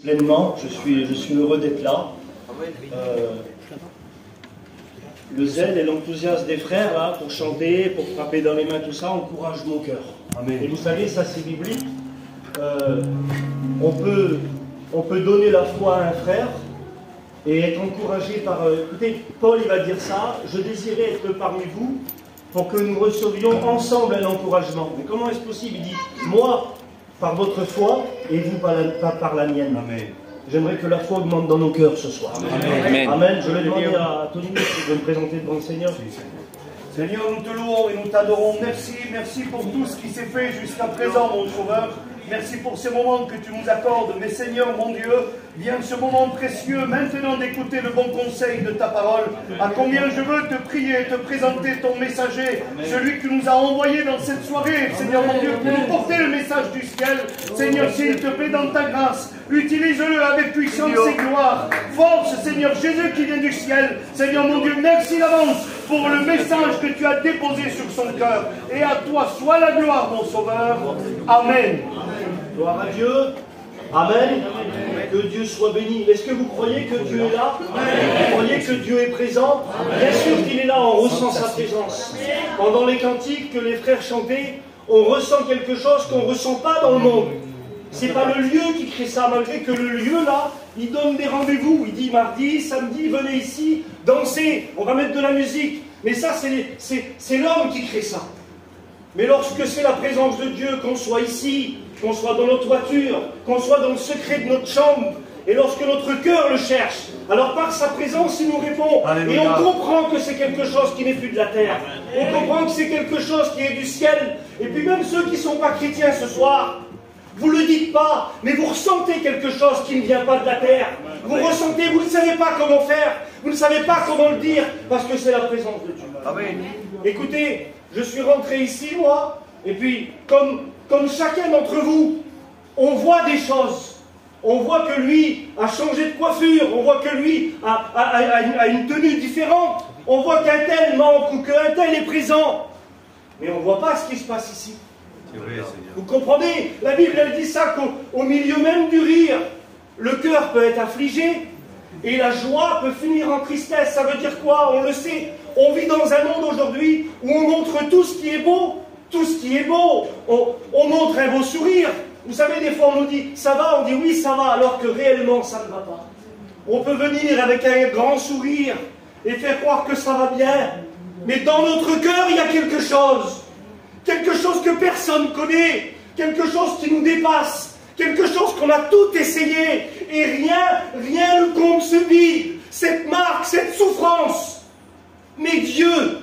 pleinement. Je suis heureux d'être là. Le zèle et l'enthousiasme des frères là, pour chanter, pour frapper dans les mains, tout ça, encourage mon cœur. Amen. Et vous savez, ça c'est biblique. On peut donner la foi à un frère et être encouragé par... écoutez, Paul il va dire ça, je désirais être parmi vous pour que nous recevions ensemble un encouragement. Mais comment est-ce possible? Il dit, moi, par votre foi, et vous par la mienne. Amen. J'aimerais que la foi augmente dans nos cœurs ce soir. Amen. Amen. Je vais demander à Tony de me présenter devant le Seigneur. Seigneur, nous te louons et nous t'adorons. Merci, merci pour tout ce qui s'est fait jusqu'à présent, mon Sauveur. Merci pour ces moments que tu nous accordes. Mais Seigneur, mon Dieu, vient ce moment précieux maintenant d'écouter le bon conseil de ta parole. À combien je veux te prier et te présenter ton messager, celui que tu nous as envoyé dans cette soirée, Seigneur mon Dieu, pour nous porter le message du ciel. Seigneur, s'il te plaît, dans ta grâce, utilise-le avec puissance et gloire. Force, Seigneur Jésus qui vient du ciel. Seigneur mon Dieu, merci d'avance pour le message que tu as déposé sur son cœur. Et à toi soit la gloire, mon Sauveur. Amen. Gloire à Dieu. Amen. Que Dieu soit béni. Est-ce que vous croyez que Dieu est là? Vous croyez que Dieu est présent? Bien sûr qu'il est là, on ressent sa présence. Pendant les cantiques que les frères chantaient, on ressent quelque chose qu'on ne ressent pas dans le monde. Ce n'est pas le lieu qui crée ça, malgré que le lieu là, il donne des rendez-vous. Il dit mardi, samedi, venez ici, dansez, on va mettre de la musique. Mais ça, c'est l'homme qui crée ça. Mais lorsque c'est la présence de Dieu, qu'on soit ici, qu'on soit dans notre voiture, qu'on soit dans le secret de notre chambre, et lorsque notre cœur le cherche, alors par sa présence, il nous répond. Alléluia. Et on comprend que c'est quelque chose qui n'est plus de la terre. On comprend que c'est quelque chose qui est du ciel. Et puis même ceux qui ne sont pas chrétiens ce soir, vous ne le dites pas, mais vous ressentez quelque chose qui ne vient pas de la terre. Vous ressentez, vous ne savez pas comment faire, vous ne savez pas comment le dire, parce que c'est la présence de Dieu. Amen. Écoutez, je suis rentré ici, moi, et puis, comme chacun d'entre vous, on voit des choses. On voit que lui a changé de coiffure, on voit que lui a une tenue différente, on voit qu'un tel manque ou qu'un tel est présent. Mais on ne voit pas ce qui se passe ici. Vous comprenez? La Bible, elle dit ça qu'au milieu même du rire, le cœur peut être affligé et la joie peut finir en tristesse. Ça veut dire quoi? On le sait. On vit dans un monde aujourd'hui où on montre tout ce qui est beau. Tout ce qui est beau. On montre un beau sourire. Vous savez, des fois on nous dit ça va, on dit oui ça va, alors que réellement ça ne va pas. On peut venir avec un grand sourire et faire croire que ça va bien. Mais dans notre cœur, il y a quelque chose. Quelque chose que personne ne connaît. Quelque chose qui nous dépasse. Quelque chose qu'on a tout essayé. Et rien ne compte ce vide. Cette marque, cette souffrance. Mais Dieu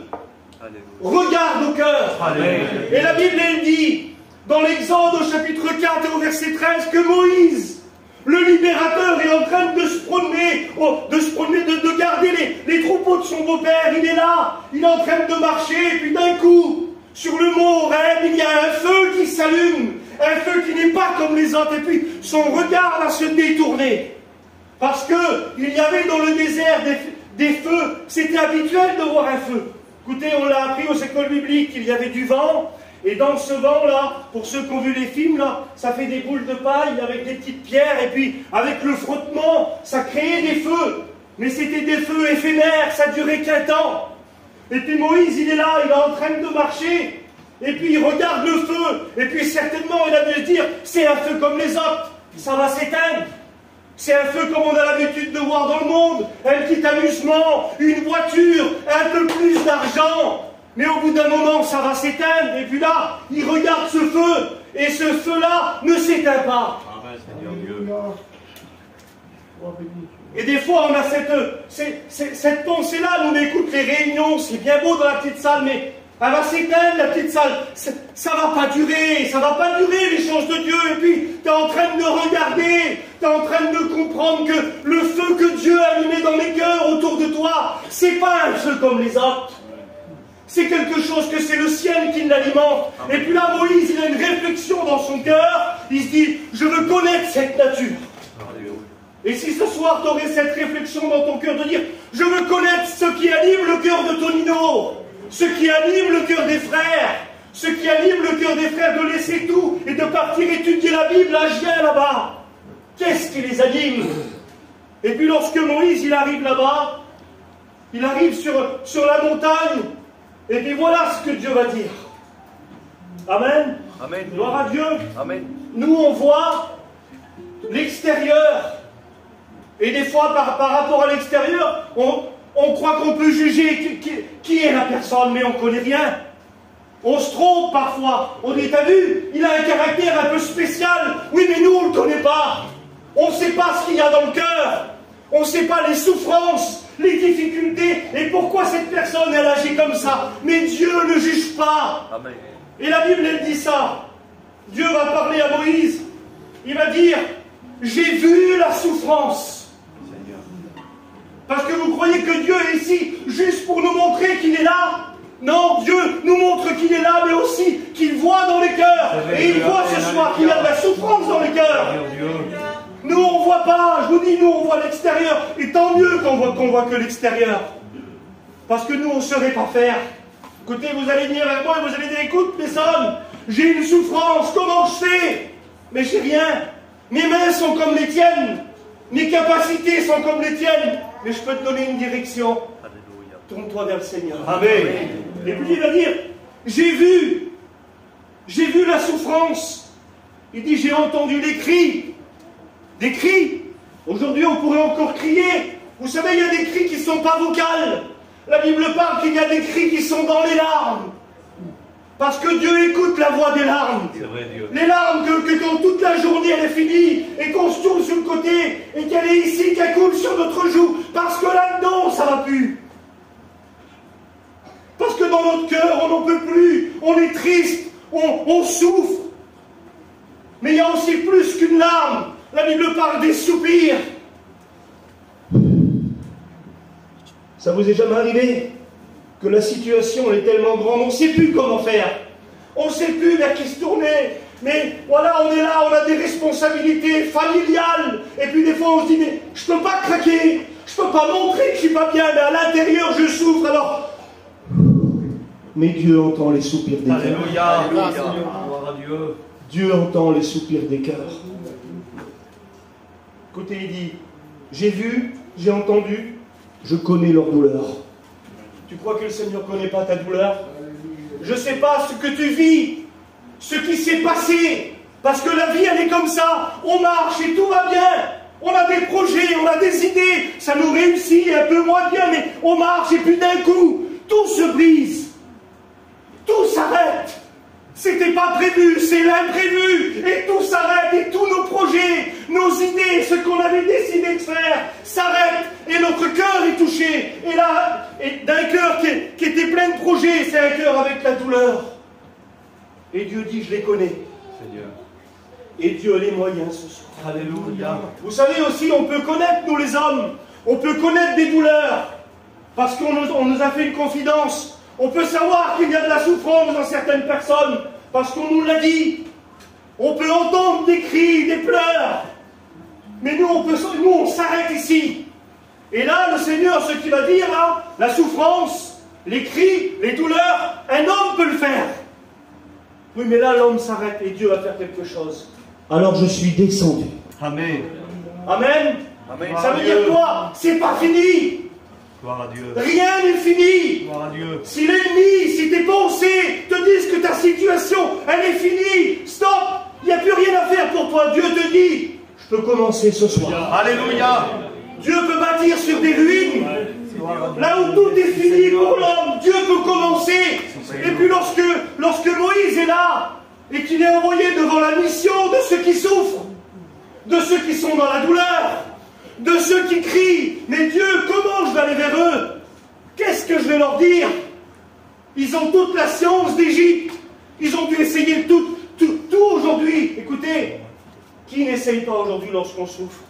regarde au cœur. Et la Bible, elle dit, dans l'Exode au chapitre 4 et au verset 13, que Moïse, le libérateur, est en train de se promener, de garder les troupeaux de son beau-père. Il est là, il est en train de marcher, et puis d'un coup, sur le mont Horeb, il y a un feu qui s'allume, un feu qui n'est pas comme les autres, et puis son regard va se détourner. Parce qu'il y avait dans le désert des feux, c'était habituel de voir un feu. Écoutez, on l'a appris aux écoles bibliques, il y avait du vent, et dans ce vent-là, pour ceux qui ont vu les films, là, ça fait des boules de paille avec des petites pierres, et puis avec le frottement, ça créait des feux. Mais c'était des feux éphémères, ça durait qu'un temps. Et puis Moïse, il est là, il est en train de marcher, et puis il regarde le feu, et puis certainement il a dû se dire, c'est un feu comme les autres, ça va s'éteindre. C'est un feu comme on a l'habitude de voir dans le monde, un petit amusement, une voiture, un peu plus d'argent. Mais au bout d'un moment, ça va s'éteindre. Et puis là, il regarde ce feu, et ce feu-là ne s'éteint pas. Et des fois, on a cette pensée-là, nous écoute les réunions, c'est bien beau dans la petite salle, mais elle va s'éteindre, la petite salle. Ça va pas durer les choses de Dieu. Et puis, tu es en train de regarder, tu es en train de comprendre que le feu que Dieu a allumé dans les cœurs autour de toi, c'est pas un feu comme les autres. C'est quelque chose que c'est le ciel qui l'alimente. Et puis là, Moïse, il a une réflexion dans son cœur. Il se dit, je veux connaître cette nature. Et si ce soir, tu aurais cette réflexion dans ton cœur de dire, je veux connaître ce qui anime le cœur de Tonino, ce qui anime le cœur des frères, ce qui anime le cœur des frères de laisser tout et de partir étudier la Bible à Gien là-bas. Qu'est-ce qui les anime? Et puis lorsque Moïse, il arrive là-bas, il arrive sur la montagne, et puis voilà ce que Dieu va dire. Amen. Amen. Gloire à Dieu. Amen. Nous, on voit l'extérieur. Et des fois, par rapport à l'extérieur, on croit qu'on peut juger qui est la personne, mais on ne connaît rien. On se trompe parfois. On dit, t'as vu, il a un caractère un peu spécial. Oui, mais nous, on ne le connaît pas. On ne sait pas ce qu'il y a dans le cœur. On ne sait pas les souffrances, les difficultés, et pourquoi cette personne, elle agit comme ça. Mais Dieu ne juge pas. Amen. Et la Bible, elle dit ça. Dieu va parler à Moïse. Il va dire, j'ai vu la souffrance. Parce que vous croyez que Dieu est ici juste pour nous montrer qu'il est là? Non, Dieu nous montre qu'il est là, mais aussi qu'il voit dans les cœurs. Et il voit ce soir qu'il y a de la souffrance dans les cœurs. Nous, on ne voit pas. Je vous dis, nous, on voit l'extérieur. Et tant mieux qu'on voit que l'extérieur. Parce que nous, on ne saurait pas faire. Écoutez, vous allez venir vers moi et vous allez dire, écoute, personne, j'ai une souffrance, comment je fais? Mais j'ai rien. Mes mains sont comme les tiennes. Mes capacités sont comme les tiennes. Mais je peux te donner une direction. Alléluia. Tourne-toi vers le Seigneur. Amen. Et puis il va dire, j'ai vu la souffrance. Il dit, j'ai entendu les cris. Des cris. Aujourd'hui, on pourrait encore crier. Vous savez, il y a des cris qui ne sont pas vocales. La Bible parle qu'il y a des cris qui sont dans les larmes. Parce que Dieu écoute la voix des larmes. C'est vrai, Dieu. Les larmes que quand toute la journée elle est finie et qu'on se tourne sur le côté et qu'elle est ici, qu'elle coule sur notre joue. Parce que là-dedans, ça ne va plus. Parce que dans notre cœur, on n'en peut plus. On est triste. On souffre. Mais il y a aussi plus qu'une larme. La Bible parle des soupirs. Ça vous est jamais arrivé que la situation est tellement grande, on ne sait plus comment faire. On ne sait plus vers qui se tourner. Mais voilà, on est là, on a des responsabilités familiales. Et puis des fois on se dit, mais je ne peux pas craquer. Je ne peux pas montrer que je ne suis pas bien. Mais à l'intérieur, je souffre. Alors, mais Dieu entend les soupirs des cœurs. Alléluia. Alléluia. Gloire à Dieu. Dieu entend les soupirs des cœurs. Écoutez, il dit, j'ai vu, j'ai entendu, je connais leur douleur. Tu crois que le Seigneur ne connaît pas ta douleur? Je ne sais pas ce que tu vis, ce qui s'est passé, parce que la vie, elle est comme ça. On marche et tout va bien. On a des projets, on a des idées, ça nous réussit un peu moins bien, mais on marche et puis d'un coup, tout se brise. Tout s'arrête. C'était pas prévu, c'est l'imprévu. Et tout s'arrête, et tous nos projets, nos idées, ce qu'on avait décidé de faire, s'arrêtent. Et notre cœur est touché. Et là, d'un cœur qui était plein de projets, c'est un cœur avec la douleur. Et Dieu dit, je les connais. Seigneur. Et Dieu a les moyens ce soir. Alléluia. Vous savez aussi, on peut connaître, nous les hommes, on peut connaître des douleurs. Parce qu'on nous a fait une confidence. On peut savoir qu'il y a de la souffrance dans certaines personnes, parce qu'on nous l'a dit. On peut entendre des cris, des pleurs. Mais nous, on s'arrête ici. Et là, le Seigneur, ce qu'il va dire, là, la souffrance, les cris, les douleurs, un homme peut le faire. Oui, mais là, l'homme s'arrête et Dieu va faire quelque chose. Alors je suis descendu. Amen. Amen. Amen. Ça veut dire quoi? C'est pas fini. Gloire à Dieu. Rien n'est fini. Gloire à Dieu. Si l'ennemi, si tes pensées te disent que ta situation, elle est finie, stop, il n'y a plus rien à faire pour toi. Dieu te dit, je peux commencer ce soir. Alléluia. Dieu peut bâtir sur des ruines. Là où tout est fini pour l'homme, Dieu peut commencer. Et puis lorsque Moïse est là, et qu'il est envoyé devant la mission de ceux qui souffrent, de ceux qui sont dans la douleur, de ceux qui crient, mais Dieu, comment je vais aller vers eux? Qu'est-ce que je vais leur dire? Ils ont toute la science d'Égypte. Ils ont dû essayer tout aujourd'hui. Écoutez, qui n'essaye pas aujourd'hui lorsqu'on souffre?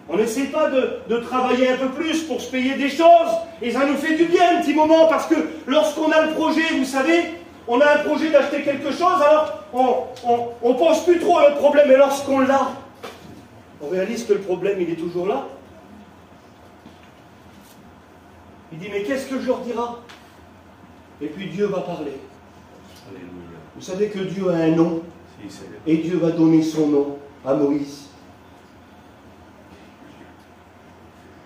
On n'essaie pas de travailler un peu plus pour se payer des choses. Et ça nous fait du bien un petit moment, parce que lorsqu'on a le projet, vous savez, on a un projet d'acheter quelque chose, alors on pense plus trop à notre problème. Et lorsqu'on l'a, on réalise que le problème, il est toujours là. Il dit, mais qu'est-ce que je leur dirai? Et puis Dieu va parler. Alléluia. Vous savez que Dieu a un nom, Si, Seigneur. et Dieu va donner son nom à Moïse.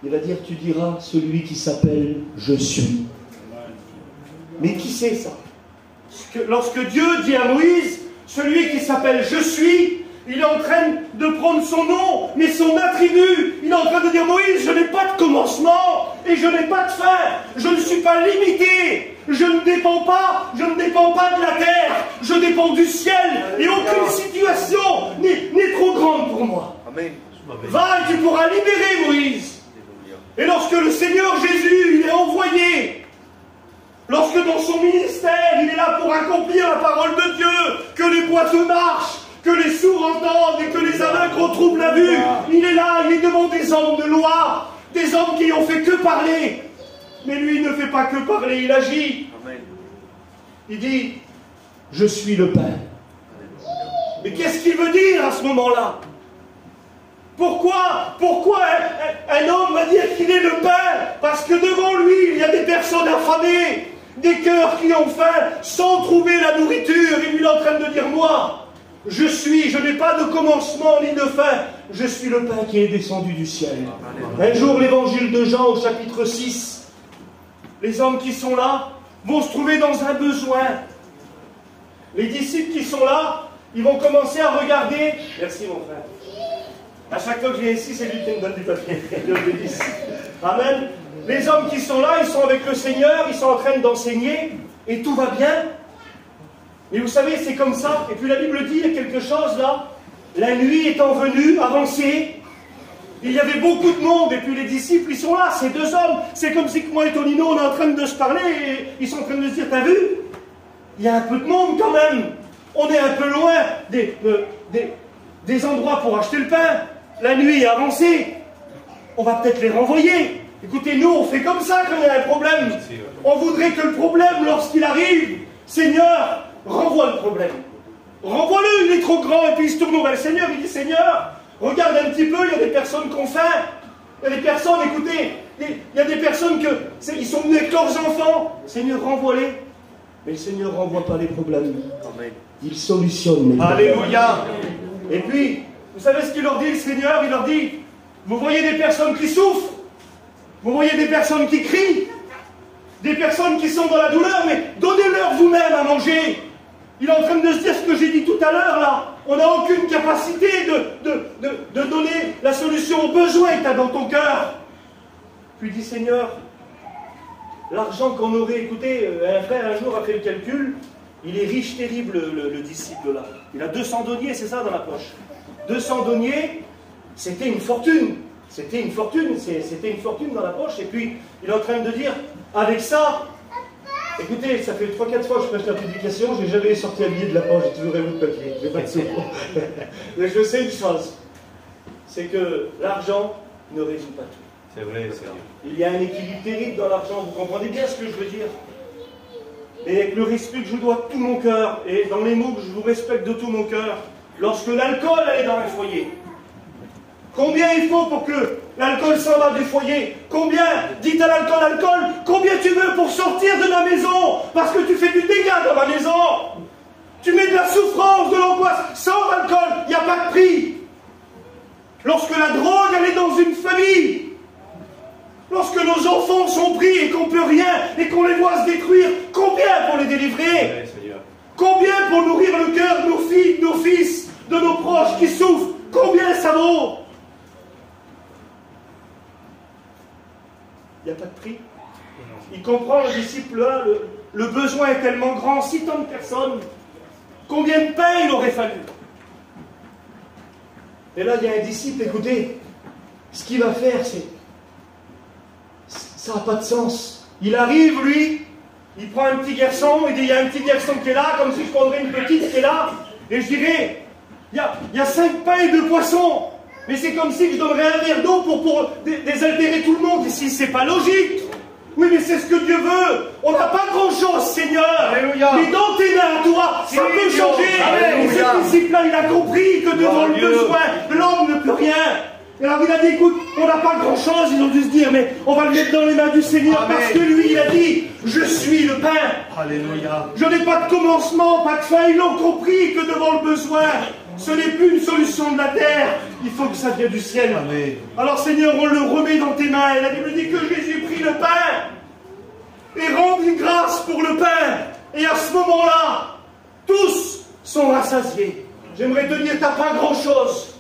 Il va dire, tu diras celui qui s'appelle « Je suis ». Mais qui c'est ça? Lorsque Dieu dit à Moïse, celui qui s'appelle « Je suis », il est en train de prendre son nom, mais son attribut. Il est en train de dire, Moïse, je n'ai pas de commencement et je n'ai pas de fin. Je ne suis pas limité. Je ne dépends pas de la terre. Je dépends du ciel. Et aucune situation n'est trop grande pour moi. Amen. Va et tu pourras libérer Moïse. Et lorsque le Seigneur Jésus, il est envoyé, lorsque dans son ministère, il est là pour accomplir la parole de Dieu, que les boiteux marchent, que les sourds entendent et que les aveugles retrouvent la vue. Il est là, il est devant des hommes de loi, des hommes qui n'ont fait que parler. Mais lui, il ne fait pas que parler, il agit. Amen. Il dit, je suis le pain. Mais qu'est-ce qu'il veut dire à ce moment-là? Pourquoi un homme va dire qu'il est le pain? Parce que devant lui, il y a des personnes affamées, des cœurs qui ont faim, sans trouver la nourriture. Et lui, il est en train de dire, moi, je n'ai pas de commencement ni de fin. Je suis le pain qui est descendu du ciel. Un jour, l'évangile de Jean au chapitre 6, les hommes qui sont là vont se trouver dans un besoin. Les disciples qui sont là, ils vont commencer à regarder. Merci mon frère. À chaque fois que je viens ici, c'est lui qui me donne du papier. Amen. Les hommes qui sont là, ils sont avec le Seigneur, ils sont en train d'enseigner, et tout va bien. Mais vous savez, c'est comme ça. Et puis la Bible dit, il y a quelque chose là. La nuit étant venue, avancée, il y avait beaucoup de monde. Et puis les disciples, ils sont là, ces deux hommes. C'est comme si moi et Tonino, on est en train de se parler. Et ils sont en train de se dire, t'as vu? Il y a un peu de monde quand même. On est un peu loin des endroits pour acheter le pain. La nuit est avancée. On va peut-être les renvoyer. Écoutez, nous, on fait comme ça quand il y a un problème. On voudrait que le problème, lorsqu'il arrive, Seigneur, renvoie le problème. Renvoie-le, il est trop grand. Et puis il se tourne vers le Seigneur, il dit, Seigneur, regarde un petit peu, il y a des personnes qui ont faim. Il y a des personnes, écoutez, il y a des personnes ils sont venus avec leurs enfants. Seigneur, renvoie-les. Mais le Seigneur ne renvoie pas les problèmes. Amen. Il solutionne les problèmes. Alléluia. Et puis, vous savez ce qu'il leur dit, le Seigneur? Il leur dit, vous voyez des personnes qui souffrent, vous voyez des personnes qui crient, des personnes qui sont dans la douleur, mais donnez-leur vous-même à manger. Il est en train de se dire ce que j'ai dit tout à l'heure, là. On n'a aucune capacité de donner la solution aux besoins que tu as dans ton cœur. Puis il dit, Seigneur, l'argent qu'on aurait, écoutez, un frère un jour a fait le calcul, il est riche terrible, le disciple là. Il a 200 deniers, c'est ça, dans la poche. 200 deniers, c'était une fortune. C'était une fortune dans la poche. Et puis, il est en train de dire, avec ça, écoutez, ça fait 3-4 fois que je prêche la prédication, je n'ai jamais sorti un billet de la poche, j'ai toujours un bout de papier, je n'ai pas de sous. Mais je sais une chose, c'est que l'argent ne résout pas tout. C'est vrai, Seigneur. Il y a un équilibre terrible dans l'argent, vous comprenez bien ce que je veux dire? Et avec le respect que je dois de tout mon cœur, et dans les mots que je vous respecte de tout mon cœur, lorsque l'alcool est dans un foyer, combien il faut pour que l'alcool s'en va du foyer? Combien? Dites à l'alcool, combien tu veux pour sortir de ma maison? Parce que tu fais du dégât dans ma maison. Tu mets de la souffrance, de l'angoisse. Sans alcool, il n'y a pas de prix. Lorsque la drogue, elle est dans une famille, lorsque nos enfants sont pris et qu'on ne peut rien, et qu'on les voit se détruire, combien pour les délivrer? Combien pour nourrir le cœur de nos filles, de nos fils, de nos proches qui souffrent? Combien ça vaut? Il n'y a pas de prix. Il comprend, le disciple là, le besoin est tellement grand, si tant de personnes, combien de pain il aurait fallu? Et là, il y a un disciple, écoutez, ce qu'il va faire, ça n'a pas de sens. Il arrive, lui, il prend un petit garçon, il dit, il y a un petit garçon qui est là, comme si je prendrais une petite qui est là, et je dirais, il y a 5 pains et 2 poissons. Mais c'est comme si je donnerais un verre d'eau pour désaltérer tout le monde. Ici, c'est pas logique. Oui, mais c'est ce que Dieu veut. On n'a pas grand-chose, Seigneur. Alléluia. Mais dans tes mains à toi, ça peut changer. Et ce disciple-là, il a compris que devant le besoin, l'homme ne peut rien. Et alors il a dit, écoute, on n'a pas grand-chose. Ils ont dû se dire, mais on va le mettre dans les mains du Seigneur. Amen. Parce que lui, il a dit, je suis le pain. Alléluia. Je n'ai pas de commencement, pas de fin. Ils ont compris que devant le besoin, Ce n'est plus une solution de la terre. Il faut que ça vienne du ciel. Amen. Alors Seigneur, on le remet dans tes mains. Et la Bible dit que Jésus prit le pain et rendit grâce pour le pain. Et à ce moment-là, tous sont rassasiés. J'aimerais te dire, tu n'as pas grand-chose.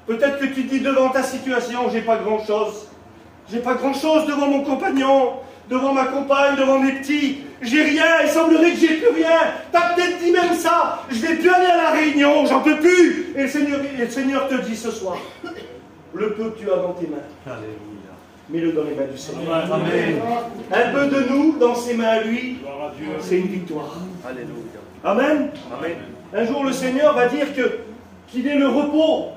Peut-être que tu te dis devant ta situation, j'ai pas grand-chose. J'ai pas grand-chose devant mon compagnon, devant ma compagne, devant mes petits. J'ai rien, il semblerait que j'ai plus rien. Tu as peut-être dit même ça. Je vais plus aller à la réunion, j'en peux plus. Et le Seigneur te dit ce soir, le peu que tu as dans tes mains, Alléluia. mets-le dans les mains du Seigneur. Amen. Un peu de nous dans ses mains à lui, c'est une victoire. Alléluia. Amen. Amen. Un jour, le Seigneur va dire qu'il est le repos,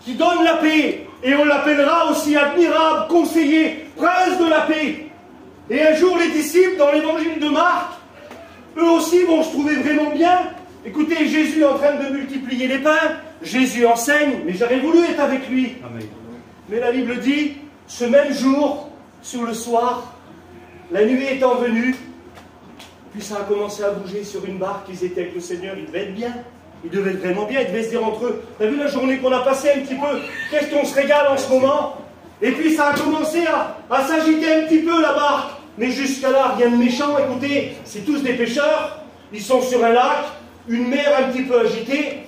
qui donne la paix. Et on l'appellera aussi admirable, conseiller, prince de la paix. Et un jour, les disciples, dans l'évangile de Marc, eux aussi vont se trouver vraiment bien. Écoutez, Jésus est en train de multiplier les pains. Jésus enseigne, mais j'aurais voulu être avec lui. Amen. Mais la Bible dit, ce même jour, sur le soir, la nuit étant venue, puis ça a commencé à bouger sur une barque, ils étaient avec le Seigneur, ils devaient être bien. Ils devaient être vraiment bien, ils devaient se dire entre eux, t'as vu la journée qu'on a passée un petit peu, qu'est-ce qu'on se régale en ce moment? Et puis ça a commencé à s'agiter un petit peu la barque. Mais jusqu'à là, rien de méchant, écoutez, c'est tous des pêcheurs, ils sont sur un lac, une mer un petit peu agitée.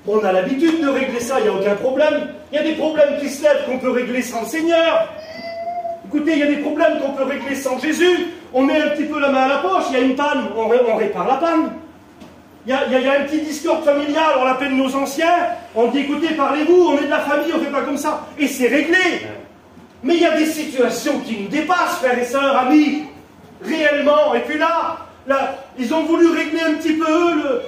On a l'habitude de régler ça, il n'y a aucun problème. Il y a des problèmes qui se lèvent qu'on peut régler sans le Seigneur. Écoutez, il y a des problèmes qu'on peut régler sans Jésus. On met un petit peu la main à la poche, il y a une panne, on répare la panne. Il y a un petit discorde familial, on l'appelle nos anciens, on dit écoutez, parlez-vous, on est de la famille, on ne fait pas comme ça. Et c'est réglé. Mais il y a des situations qui nous dépassent, frères et sœurs, amis, réellement. Et puis là, ils ont voulu régler un petit peu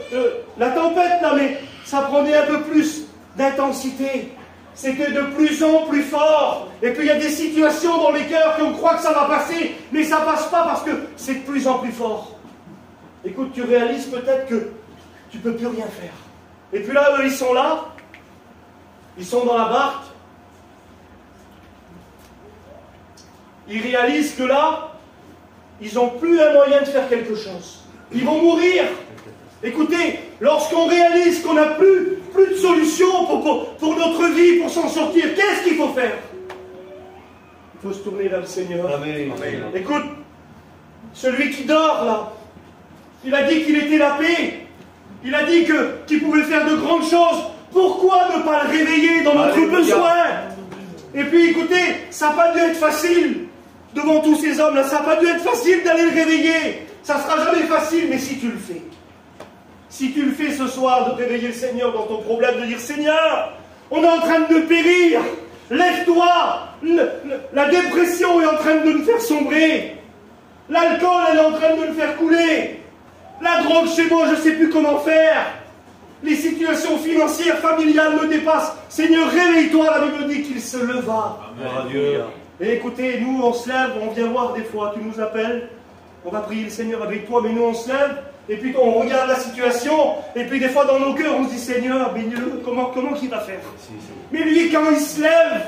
la tempête, là, mais ça prenait un peu plus d'intensité. C'était de plus en plus fort. Et puis il y a des situations dans les cœurs qu'on croit que ça va passer, mais ça ne passe pas parce que c'est de plus en plus fort. Écoute, tu réalises peut-être que tu ne peux plus rien faire. Et puis là, eux, ils sont là. Ils sont dans la barque. Ils réalisent que là, ils n'ont plus un moyen de faire quelque chose. Ils vont mourir. Écoutez, lorsqu'on réalise qu'on n'a plus de solution pour notre vie, pour s'en sortir, qu'est-ce qu'il faut faire? Il faut se tourner vers le Seigneur. Amen. Amen. Écoute, celui qui dort là, il a dit qu'il était la paix. Il a dit qu'il pouvait faire de grandes choses. Pourquoi ne pas le réveiller dans notre besoin? Et puis écoutez, ça n'a pas dû être facile devant tous ces hommes-là. Ça n'a pas dû être facile d'aller le réveiller. Ça ne sera jamais facile, mais si tu le fais. Si tu le fais ce soir, de réveiller le Seigneur dans ton problème, de dire Seigneur, on est en train de périr. Lève-toi. La dépression est en train de nous faire sombrer. L'alcool, elle est en train de nous faire couler. La drogue chez moi, je ne sais plus comment faire. Les situations financières, familiales me dépassent. Seigneur, réveille-toi. La Bible dit qu'il se leva. Gloire à Dieu. Et écoutez, nous, on se lève, on vient voir des fois. Tu nous appelles, on va prier le Seigneur avec toi, mais nous, on se lève. Et puis on regarde la situation. Et puis des fois, dans nos cœurs, on se dit Seigneur, bénis-le. Comment qu'il va faire? Mais lui, quand il se lève,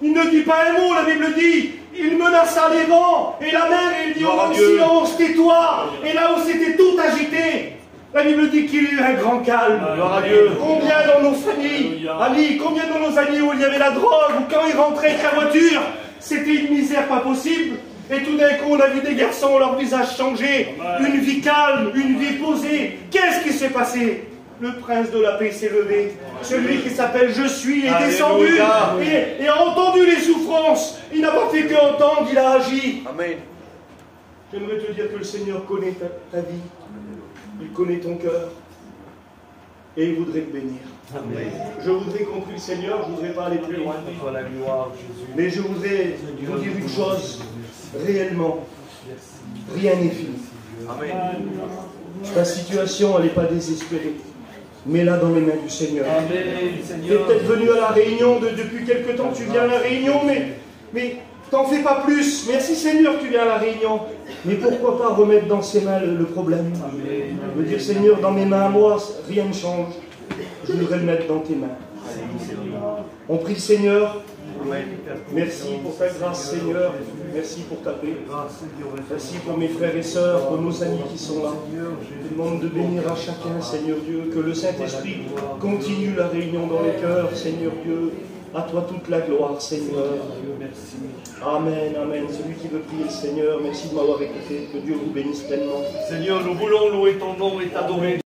il ne dit pas un mot. La Bible dit, il menaça les vents et la mer, et il dit oh silence, tais-toi. Et là où c'était tout agité, la Bible dit qu'il y a eu un grand calme. Gloire à Dieu. Combien dans nos familles, amis, combien dans nos amis où il y avait la drogue, ou quand ils rentraient avec la voiture, c'était une misère pas possible. Et tout d'un coup, on a vu des garçons, leur visage changer, une vie calme, une vie posée. Qu'est-ce qui s'est passé? Le prince de la paix s'est levé. Celui qui s'appelle Je suis est descendu et a entendu les souffrances. Il n'a pas fait qu'entendre, il a agi. Amen. J'aimerais te dire que le Seigneur connaît ta vie. Il connaît ton cœur. Et il voudrait te bénir. Amen. Je voudrais qu'on prie le Seigneur, je ne voudrais pas aller plus loin. Soit la gloire, Jésus. Mais je voudrais vous dire une chose. Réellement, rien n'est fini. Amen. Ta situation, elle n'est pas désespérée. Mets-la dans les mains du Seigneur. Amen, Tu es Seigneur. peut-être venu à la réunion depuis quelque temps, tu viens à la réunion, mais t'en fais pas plus. Merci Seigneur, tu viens à la réunion. Mais pourquoi pas remettre dans ses mains le problème? Me dire Seigneur, dans mes mains à moi, rien ne change. Je voudrais le mettre dans tes mains. On prie le Seigneur. Merci pour ta grâce, Seigneur. Merci pour ta paix. Merci pour mes frères et sœurs, pour nos amis qui sont là. Je demande de bénir à chacun, Seigneur Dieu, que le Saint-Esprit continue la réunion dans les cœurs, Seigneur Dieu. À toi toute la gloire, Seigneur. Amen, amen. Celui qui veut prier le Seigneur, merci de m'avoir écouté. Que Dieu vous bénisse pleinement. Seigneur, nous voulons louer ton nom et t'adorer.